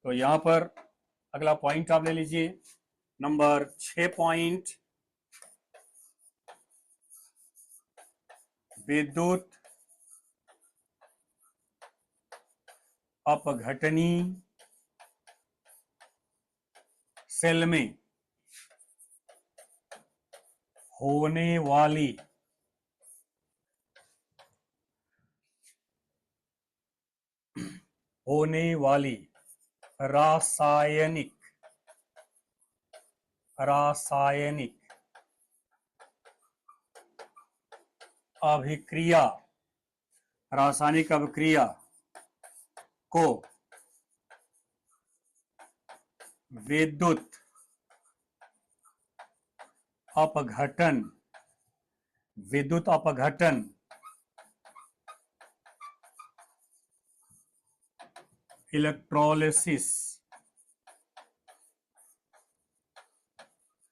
तो यहां पर अगला पॉइंट आप ले लीजिए, नंबर 6 पॉइंट, विद्युत अपघटनी सेल में होने वाली रासायनिक अभिक्रिया, रासायनिक अभिक्रिया को विद्युत अपघटन इलेक्ट्रोलिसिस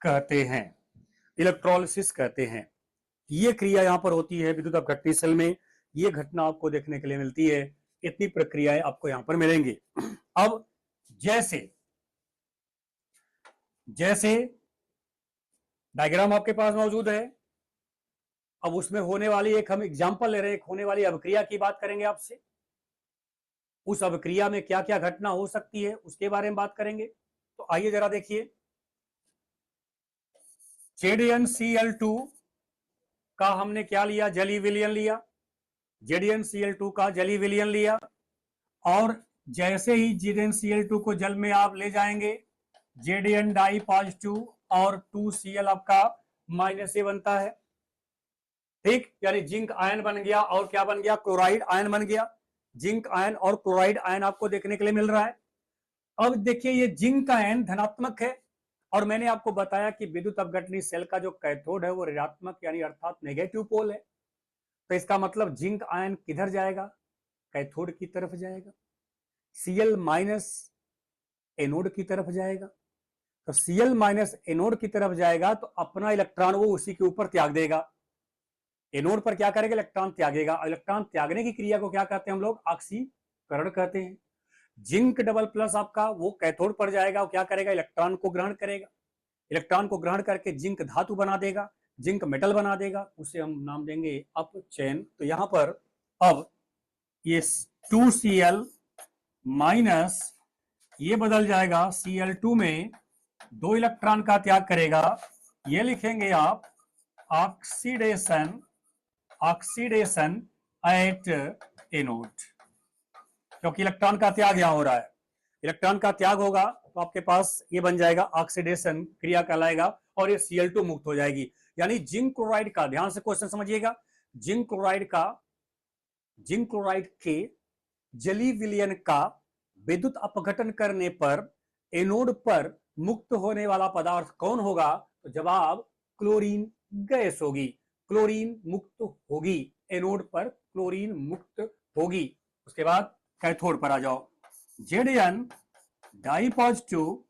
कहते हैं, इलेक्ट्रोलिसिस कहते हैं। ये क्रिया यहां पर होती है विद्युत अपघटनी सेल में। ये घटना आपको देखने के लिए मिलती है, इतनी प्रक्रियाएं आपको यहां पर मिलेंगी। अब जैसे डायग्राम आपके पास मौजूद है, अब उसमें होने वाली एक हम एग्जांपल ले रहे हैं, एक होने वाली अभिक्रिया की बात करेंगे आपसे। उस अभिक्रिया में क्या क्या घटना हो सकती है उसके बारे में बात करेंगे। तो आइए जरा देखिए, ZnCl2 का हमने क्या लिया, जली विलयन लिया, ZnCl2 का जली विलयन लिया, और जैसे ही ZnCl2 को जल में आप ले जाएंगे, Zn डाई पॉजिटिव और 2Cl आपका -A बनता है, ठीक, यानी जिंक आयन बन गया, और क्या बन गया, क्लोराइड आयन बन गया। जिंक आयन और क्लोराइड आयन आपको देखने के लिए मिल रहा है। अब देखिए ये जिंक आयन धनात्मक है, और मैंने आपको बताया कि विद्युत अपघटनी सेल का जो कैथोड है वो ऋणात्मक यानी अर्थात नेगेटिव पोल है। तो इसका मतलब जिंक आयन किधर जाएगा, कैथोड की तरफ जाएगा, Cl- एनोड की तरफ जाएगा। तो Cl- एनोड की तरफ जाएगा तो अपना इलेक्ट्रॉन वो उसी के ऊपर त्याग देगा। एनोड पर क्या करेगा, इलेक्ट्रॉन त्यागेगा। इलेक्ट्रॉन त्यागने की क्रिया को क्या कहते हैं हम लोग, ऑक्सीकरण कहते हैं। जिंक डबल प्लस आपका वो कैथोड पर जाएगा, वो क्या करेगा, इलेक्ट्रॉन को ग्रहण करेगा। इलेक्ट्रॉन को ग्रहण करके जिंक धातु बना देगा, जिंक मेटल बना देगा, उसे हम नाम देंगे अपचयन। तो यहां पर अब ये 2Cl माइनस ये बदल जाएगा Cl2 में 2 इलेक्ट्रॉन का त्याग करेगा। ये लिखेंगे आप ऑक्सीडेशन एट एनोड, क्योंकि इलेक्ट्रॉन का त्याग यहां हो रहा है। इलेक्ट्रॉन का त्याग होगा तो आपके पास ये बन जाएगा, ऑक्सीडेशन क्रिया कहलाएगा, और ये Cl2 मुक्त हो जाएगी। यानी जिंक क्लोराइड का, ध्यान से क्वेश्चन समझिएगा, जिंक क्लोराइड के जली विलयन का विद्युत अपघटन करने पर एनोड पर मुक्त होने वाला पदार्थ कौन होगा, तो जवाब क्लोरीन गैस होगी। क्लोरीन मुक्त होगी, एनोड पर क्लोरीन मुक्त होगी। उसके बाद कैथोड पर आ जाओ, Zn डाई पॉजिटिव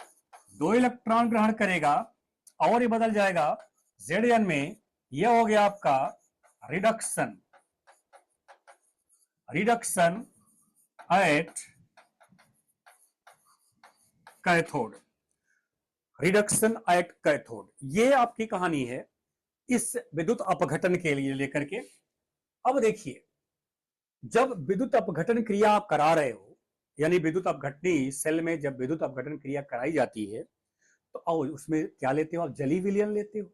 2 इलेक्ट्रॉन ग्रहण करेगा, और ये बदल जाएगा Zn में, यह हो गया आपका reduction at cathode, reduction at cathode. ये आपकी कहानी है इस विद्युत अपघटन के लिए लेकर के। अब देखिए, जब विद्युत अपघटन क्रिया आप करा रहे हो, यानी विद्युत अपघटनी सेल में जब विद्युत अपघटन क्रिया कराई जाती है, तो उसमें क्या लेते हो आप, जली विलयन लेते हो।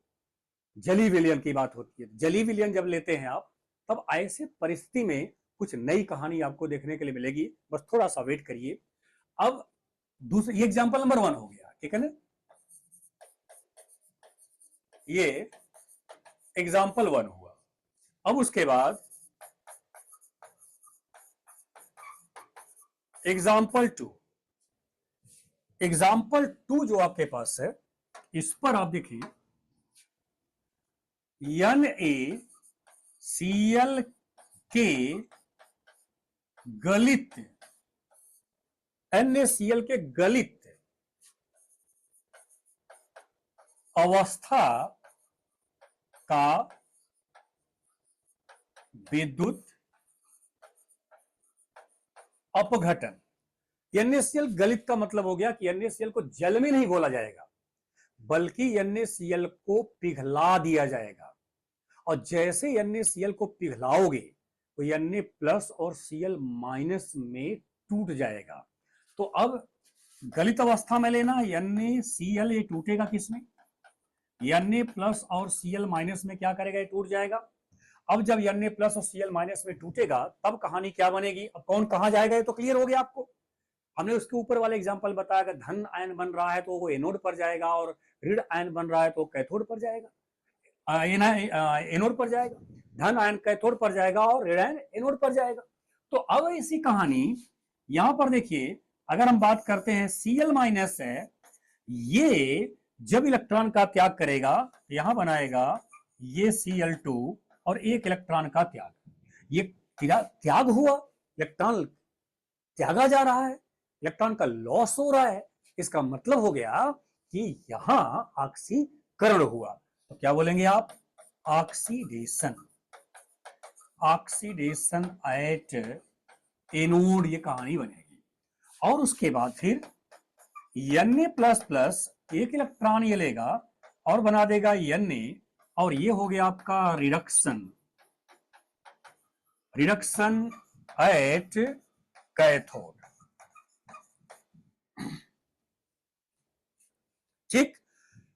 जली विलयन की बात होती है, जली विलयन जब लेते हैं आप, तब ऐसे परिस्थिति में कुछ नई कहानी आपको देखने के लिए मिलेगी, बस थोड़ा सा वेट करिए। अब दूसरा, ये एग्जांपल नंबर 1 हो गया, ठीक है ना, ये एग्जांपल 1 हुआ। अब उसके बाद एग्जाम्पल 2 जो आपके पास है, इस पर आप देखिए NaCl के गलित NaCl के गलित अवस्था का विद्युत अपघटन। NaCl गलित का मतलब हो गया कि NaCl को जल में नहीं घोला जाएगा, बल्कि NaCl को पिघला दिया जाएगा। और जैसे NaCl को पिघलाओगे तो Na प्लस और Cl माइनस में टूट जाएगा। तो अब गलित अवस्था में लेना, NaCl ये टूटेगा किसमें? Na प्लस और Cl माइनस में क्या करेगा? ये टूट जाएगा। अब जब Na प्लस और Cl माइनस में टूटेगा तब कहानी क्या बनेगी? अब कौन कहां जाएगा ये तो क्लियर हो गया आपको। हमने उसके ऊपर वाले एग्जांपल बताया, अगर धन आयन बन रहा है तो वो एनोड पर जाएगा, और ऋण आयन बन रहा है तो कैथोड पर जाएगा, एनोड पर जाएगा। धन आयन कैथोड पर जाएगा और ऋण आयन एनोड पर जाएगा। तो अब ऐसी कहानी यहां पर देखिए, अगर हम बात करते हैं Cl माइनस है, ये जब इलेक्ट्रॉन का त्याग करेगा यहां बनाएगा ये Cl2 और एक इलेक्ट्रॉन का त्याग, ये त्याग हुआ, इलेक्ट्रॉन त्यागा जा रहा है, इलेक्ट्रॉन का लॉस हो रहा है। इसका मतलब हो गया कि यहां ऑक्सीकरण हुआ। तो क्या बोलेंगे आप? ऑक्सीडेशन, ऑक्सीडेशन एट एनोड, ये कहानी बनेगी। और उसके बाद फिर Na प्लस प्लस एक इलेक्ट्रॉन ये लेगा और बना देगा Na, और ये हो गया आपका रिडक्शन, रिडक्शन एट कैथोड। ठीक,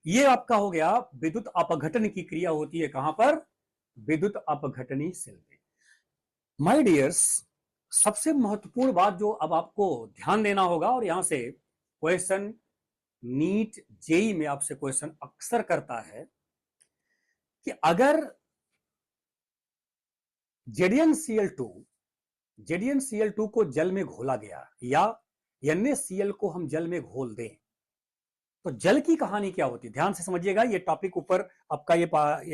ये आपका हो गया विद्युत अपघटन की क्रिया होती है कहां पर? विद्युत अपघटनी सेल में। माय डियर्स, सबसे महत्वपूर्ण बात जो अब आपको ध्यान देना होगा, और यहां से क्वेश्चन नीट जेई में आपसे क्वेश्चन अक्सर करता है कि अगर ZnCl2 को जल में घोला गया, या NaCl को हम जल में घोल दें, तो जल की कहानी क्या होती है? ध्यान से समझिएगा, ये टॉपिक ऊपर आपका ये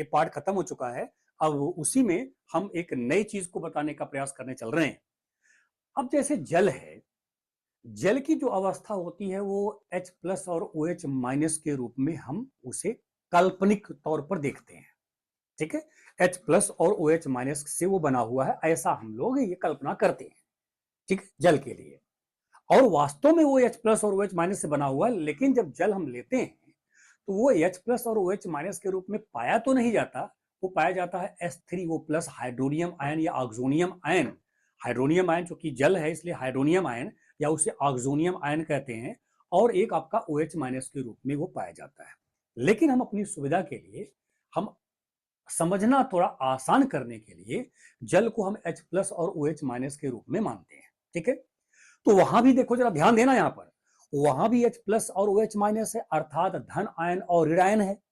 पार्ट खत्म हो चुका है। अब उसी में हम एक नई चीज को बताने का प्रयास करने चल रहे हैं। अब जैसे जल है, जल की जो अवस्था होती है वो H प्लस और OH माइनस के रूप में हम उसे काल्पनिक तौर पर देखते हैं। ठीक है, H प्लस और OH माइनस से वो बना हुआ है, ऐसा हम लोग ये कल्पना करते हैं। ठीक है, जल के लिए। और वास्तव में वो H प्लस और OH माइनस से बना हुआ है, लेकिन जब जल हम लेते हैं तो वो H प्लस और OH माइनस के रूप में पाया तो नहीं जाता, वो पाया जाता है H3O प्लस हाइड्रोनियम आयन या ऑक्सोनियम आयन। हाइड्रोनियम आयन चूंकि जल है इसलिए हाइड्रोनियम आयन या उसे ऑक्सोनियम आयन कहते हैं, और एक आपका OH माइनस के रूप में वो पाया जाता है। लेकिन हम अपनी सुविधा के लिए, हम समझना थोड़ा आसान करने के लिए, जल को हम H प्लस और OH माइनस के रूप में मानते हैं। ठीक है, तो वहां भी देखो, जरा ध्यान देना, यहां पर वहां भी H प्लस और OH माइनस है, अर्थात धन आयन और ऋण आयन है।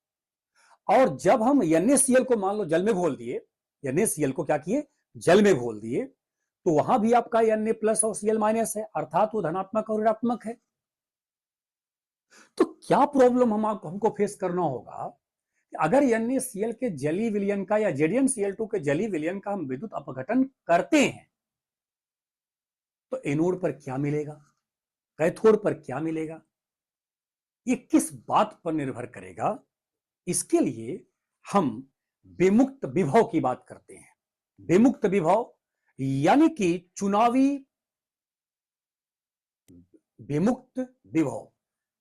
और जब हम NaCl को मान लो जल में घोल दिए, NaCl को क्या किए? जल में घोल दिए, तो वहां भी आपका Na प्लस और Cl माइनस है, अर्थात वो धनात्मक और ऋणात्मक है। तो क्या प्रॉब्लम हमको फेस करना होगा? अगर NaCl के जलीय विलयन का या ZnCl2 के जलीय विलयन का हम विद्युत अपघटन करते हैं, तो एनोड पर क्या मिलेगा, कैथोड पर क्या मिलेगा? ये किस बात पर निर्भर करेगा? इसके लिए हम विमुक्त विभव की बात करते हैं। विमुक्त विभव यानी कि चुनावी विमुक्त विभव,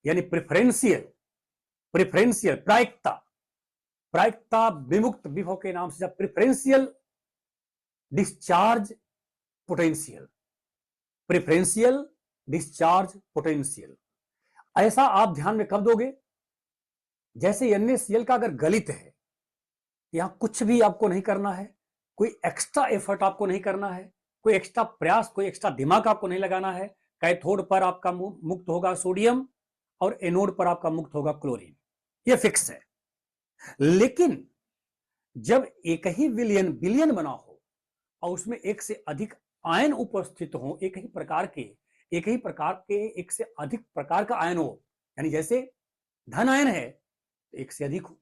यानी प्रेफरेंशियल प्रायिकता विमुक्त विभव के नाम से, जब preferential discharge potential, preferential discharge potential, ऐसा आप ध्यान में कब दोगे? जैसे NaCl का अगर गलित है, यहां कुछ भी आपको नहीं करना है, कोई एक्स्ट्रा एफर्ट आपको नहीं करना है, कोई एक्स्ट्रा प्रयास, कोई एक्स्ट्रा दिमाग आपको नहीं लगाना है। कैथोड पर आपका मुक्त होगा सोडियम और एनोड पर आपका मुक्त होगा क्लोरीन, ये फिक्स है। लेकिन जब एक ही विलयन बना हो और उसमें एक से अधिक आयन उपस्थित हो, एक ही प्रकार के एक ही प्रकार के एक से अधिक प्रकार का आयन हो, यानी जैसे धन आयन है एक से अधिक हो,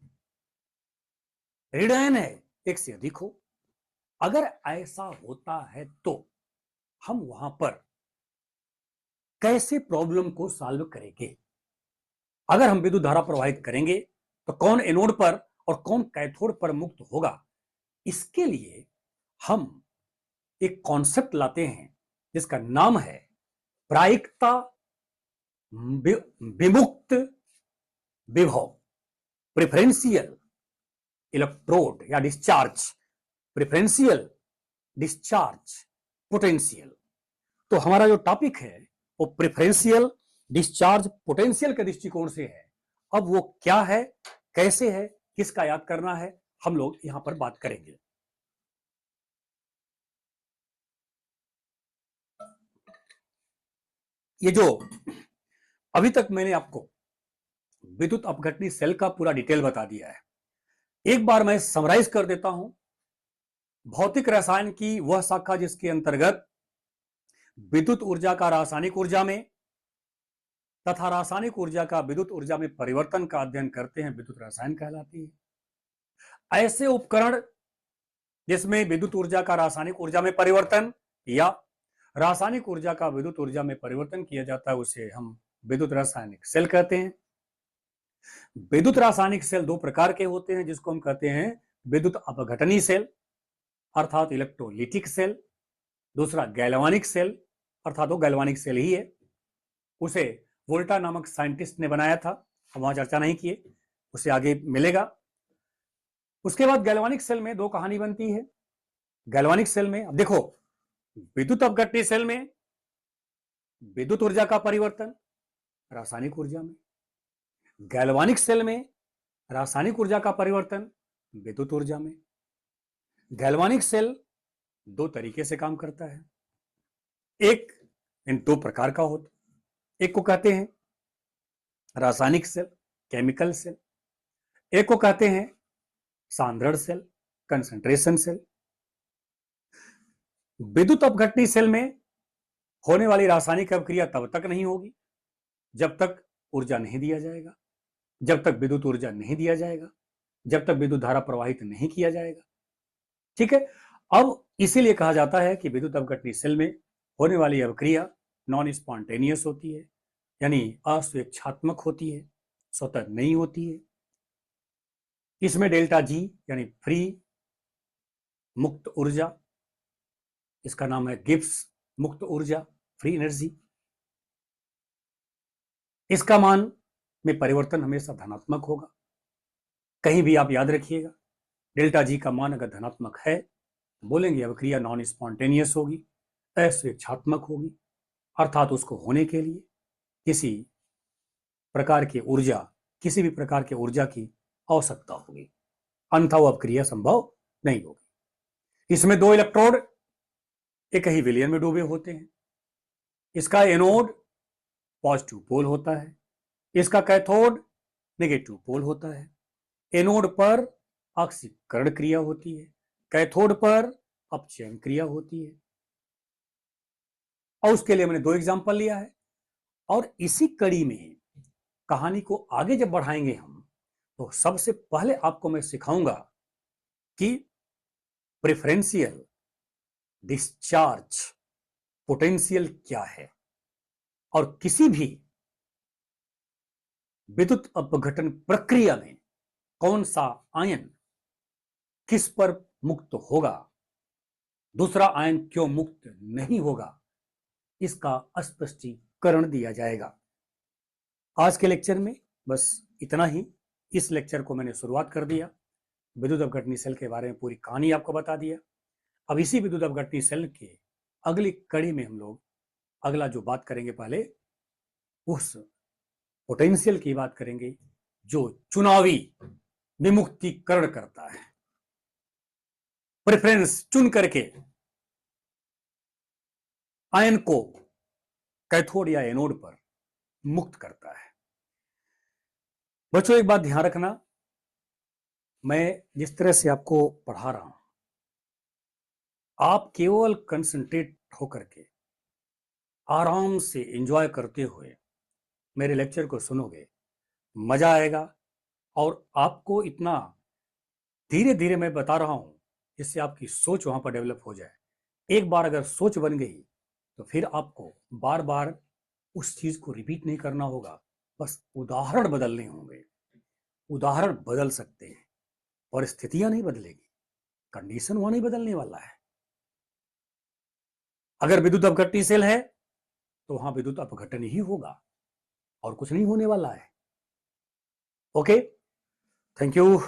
ऋण आयन है एक से अधिक हो। अगर ऐसा होता है तो हम वहां पर कैसे प्रॉब्लम को सॉल्व करेंगे? अगर हम विद्युत धारा प्रवाहित करेंगे तो कौन एनोड पर और कौन कैथोड पर मुक्त होगा, इसके लिए हम एक कॉन्सेप्ट लाते हैं जिसका नाम है प्रायिकता विमुक्त विभव, प्रेफरेंशियल इलेक्ट्रोड या डिस्चार्ज, प्रेफरेंशियल डिस्चार्ज पोटेंशियल। तो हमारा जो टॉपिक है वो प्रेफरेंशियल डिस्चार्ज पोटेंशियल के दृष्टिकोण से है। अब वो क्या है, कैसे है, किसका याद करना है, हम लोग यहां पर बात करेंगे। ये जो अभी तक मैंने आपको विद्युत अपघटनी सेल का पूरा डिटेल बता दिया है, एक बार मैं समराइज कर देता हूं। भौतिक रसायन की वह शाखा जिसके अंतर्गत विद्युत ऊर्जा का रासायनिक ऊर्जा में तथा रासायनिक ऊर्जा का विद्युत ऊर्जा में परिवर्तन का अध्ययन करते हैं, विद्युत रसायन कहलाती है। ऐसे उपकरण जिसमें विद्युत ऊर्जा का रासायनिक ऊर्जा में परिवर्तन या रासायनिक ऊर्जा का विद्युत ऊर्जा में परिवर्तन किया जाता है, उसे हम विद्युत रासायनिक सेल कहते हैं। विद्युत रासायनिक सेल दो प्रकार के होते हैं, जिसको हम कहते हैं विद्युत अपघटनी सेल अर्थात इलेक्ट्रोलिटिक सेल, दूसरा गैल्वानिक सेल अर्थात वो गैल्वानिक सेल ही है। उसे वोल्टा नामक साइंटिस्ट ने बनाया था, हम वहां चर्चा नहीं किए, उसे आगे मिलेगा। उसके बाद गैल्वानिक सेल में दो कहानी बनती है। गैल्वानिक सेल में अब देखो, विद्युत अपघटनी सेल में विद्युत ऊर्जा का परिवर्तन रासायनिक ऊर्जा में, गैल्वानिक सेल में रासायनिक ऊर्जा का परिवर्तन विद्युत ऊर्जा में। गैल्वानिक सेल दो तरीके से काम करता है, एक इन दो प्रकार का होता, एक को कहते हैं रासायनिक सेल केमिकल सेल, एक को कहते हैं सांद्रण सेल कंसंट्रेशन सेल। विद्युत अपघटनी सेल में होने वाली रासायनिक अभिक्रिया तब तक नहीं होगी जब तक ऊर्जा नहीं दिया जाएगा, जब तक विद्युत ऊर्जा नहीं दिया जाएगा, जब तक विद्युत धारा प्रवाहित नहीं किया जाएगा। ठीक है, अब इसीलिए कहा जाता है कि विद्युत अपघटनी सेल में होने वाली अभिक्रिया नॉन स्पॉन्टेनियस होती है, यानी अस्वेच्छात्मक होती है, स्वतः नहीं होती है। इसमें डेल्टा जी यानी फ्री मुक्त ऊर्जा, इसका नाम है गिब्स मुक्त ऊर्जा फ्री एनर्जी, इसका मान में परिवर्तन हमेशा धनात्मक होगा। कहीं भी आप याद रखिएगा, डेल्टा जी का मान अगर धनात्मक है तो बोलेंगे अभिक्रिया नॉन स्पॉन्टेनियस होगी, अस्वेच्छात्मक होगी, अर्थात उसको होने के लिए किसी प्रकार की ऊर्जा, किसी भी प्रकार की ऊर्जा की आवश्यकता होगी, अन्यथा वो अभिक्रिया संभव नहीं होगी। इसमें दो इलेक्ट्रोड एक ही विलयन में डूबे होते हैं। इसका एनोड पॉजिटिव पोल होता है, इसका कैथोड नेगेटिव पोल होता है। एनोड पर ऑक्सीकरण क्रिया होती है, कैथोड पर अपचयन क्रिया होती है। और उसके लिए मैंने दो एग्जांपल लिया है। और इसी कड़ी में कहानी को आगे जब बढ़ाएंगे हम, तो सबसे पहले आपको मैं सिखाऊंगा कि प्रेफरेंशियल डिस्चार्ज पोटेंशियल क्या है और किसी भी विद्युत अपघटन प्रक्रिया में कौन सा आयन किस पर मुक्त होगा, दूसरा आयन क्यों मुक्त नहीं होगा, इसका स्पष्टीकरण दिया जाएगा। आज के लेक्चर में बस इतना ही। इस लेक्चर को मैंने शुरुआत कर दिया, विद्युत अपघटनी सेल के बारे में पूरी कहानी आपको बता दिया। अब इसी विद्युत अपघटनी सेल के अगली कड़ी में हम लोग अगला जो बात करेंगे, पहले उस पोटेंशियल की बात करेंगे जो चुनावी विमुक्तिकरण करता है, प्रेफरेंस चुन करके आयन को कैथोड या एनोड पर मुक्त करता है। बच्चों एक बात ध्यान रखना, मैं जिस तरह से आपको पढ़ा रहा हूं, आप केवल कंसंट्रेट होकर के आराम से एंजॉय करते हुए मेरे लेक्चर को सुनोगे, मजा आएगा। और आपको इतना धीरे धीरे मैं बता रहा हूं जिससे आपकी सोच वहां पर डेवलप हो जाए। एक बार अगर सोच बन गई तो फिर आपको बार बार उस चीज को रिपीट नहीं करना होगा, बस उदाहरण बदलने होंगे। उदाहरण बदल सकते हैं, परिस्थितियां नहीं बदलेगी, कंडीशन वहां नहीं बदलने वाला है। अगर विद्युत अपघटनी सेल है तो वहां विद्युत अपघटन ही होगा और कुछ नहीं होने वाला है। Okay, thank you.